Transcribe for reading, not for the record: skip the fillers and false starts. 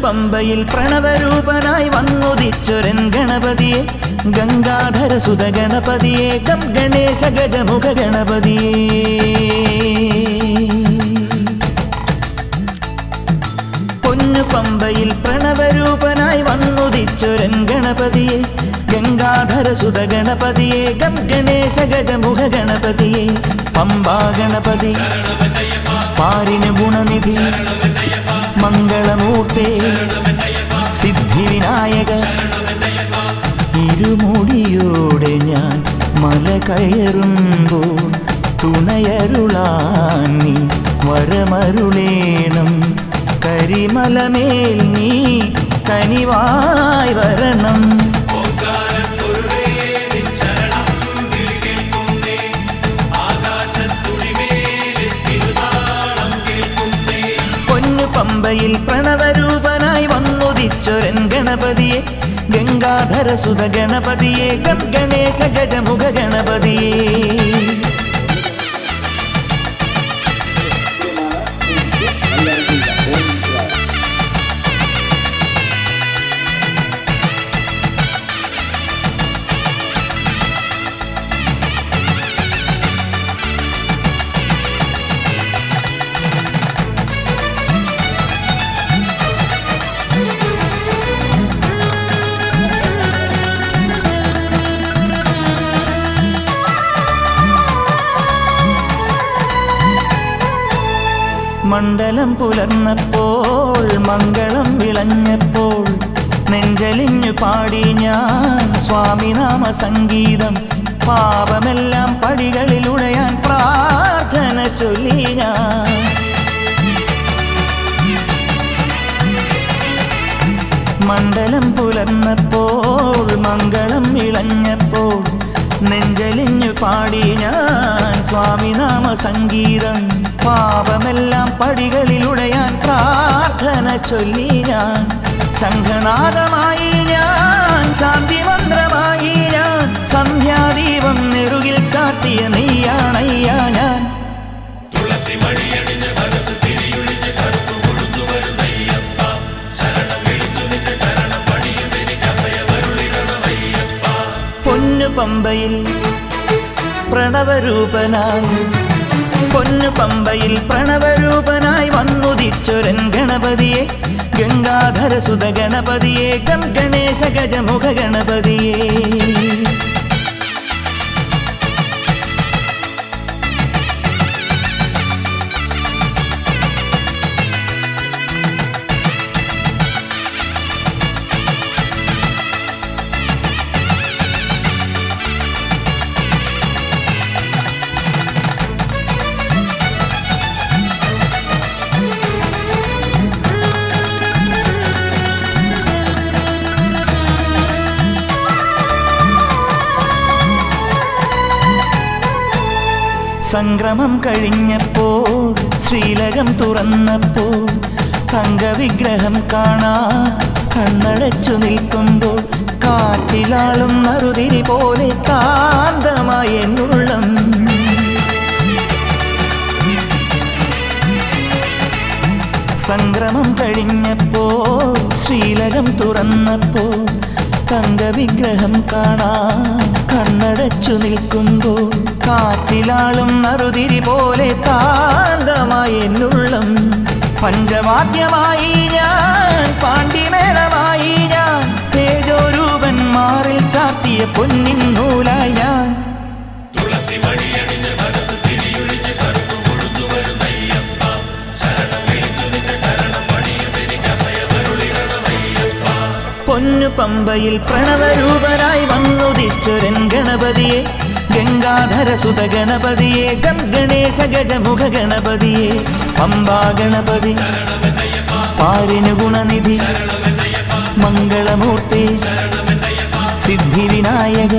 പമ്പയിൽ പ്രണവരൂപനായി വന്നുദിച്ചൊരൻ ഗണപതിയെ ഗംഗാധരസുത ഗണപതിയെ ഗം ഗണേശ ഗജമുഖ ഗണപതിയെ പൊന്നു പമ്പയിൽ പ്രണവരൂപനായി വന്നുദിച്ചൊരൻ ഗണപതിയെ ഗംഗാധരസുത ഗണപതിയെ ഗം ഗണേശ ഗജമുഖ ഗണപതിയെ പമ്പാ ഗണപതി പാരിന് ഗുണനിധി മംഗളമൂർത്തേ സിദ്ധിവിനായക ഇരുമുടിയോടെ ഞാൻ മല കയറുമ്പോൾ തുണയരുളാൻ നീ വരമരുളേണം കരിമലമേൽ നീ കനിവായി വരണം പമ്പയിൽ പ്രണവരൂപനായി വന്നുദിച്ചൊരൻ ഗണപതിയെ ഗംഗാധരസുത ഗണപതിയെ ഗം ഗണേശ ഗജമുഖ ഗണപതിയെ മണ്ഡലം പുലർന്നപ്പോൾ മംഗളം വിളഞ്ഞപ്പോൾ നെഞ്ചലിഞ്ഞു പാടി ഞാൻ സ്വാമിനാമ സംഗീതം പാപമെല്ലാം പടികളിലുടയാൻ പ്രാർത്ഥന ചൊല്ലി ഞാൻ മണ്ഡലം പുലർന്നപ്പോൾ മംഗളം വിളഞ്ഞപ്പോൾ നെഞ്ചലിഞ്ഞു പാടി ഞാൻ സ്വാമിനാമ സംഗീതം പാപമെല്ലാം പടികളിലുടയാൻ പ്രാർത്ഥന ചൊല്ലി ഞാൻ ശംഖനാദമായി ഞാൻ ശാന്തിമന്ത്രമായി ഞാൻ സന്ധ്യാദീപം നെറുകിൽ കാട്ടിയ നെയ്യാണയ്യാ ഞാൻ പൊന്നു പമ്പയിൽ പ്രണവരൂപനായി പൊന്നു പമ്പയിൽ പ്രണവരൂപനായി വന്നുദിച്ചൊരൻ ഗണപതിയെ ഗംഗാധരസുത ഗണപതിയെ ഗം ഗണേശ ഗജമുഖ ഗണപതിയെ സംക്രമം കഴിഞ്ഞപ്പോൾ ശ്രീലകം തുറന്നപ്പോൾ തങ്കവിഗ്രഹം കാണാൻ കണ്ണടച്ചു നിൽക്കുമ്പോൾ കാറ്റിലാളും നറുതിരി പോലെ കാന്തമായ എന്നുള്ളം സംക്രമം കഴിഞ്ഞപ്പോൾ ശ്രീലകം തുറന്നപ്പോൾ തങ്കവിഗ്രഹം കാണാൻ കണ്ണടച്ചു നിൽക്കുമ്പോൾ കാറ്റിലാളും നറുതിരി പോലെ കാന്തമായ എന്നുള്ളം പഞ്ചവാദ്യമായി ഞാൻ പാണ്ഡിമേളമായി ഞാൻ തേജോരൂപൻ മാറിൽ ചാത്തിയ പൊന്നിൻ നൂലായി ഞാൻ പൊന്നു പമ്പയിൽ പ്രണവരൂപനായി വന്നുദിച്ചൊരൻ ഗണപതിയെ ഗംഗാധരസുത ഗണപതിയെ ഗം ഗണേശ ഗജമുഖ ഗണപതിയെ പമ്പാ ഗണപതി പാരിന് ഗുണനിധി മംഗളമൂർത്തി സിദ്ധിവിനായക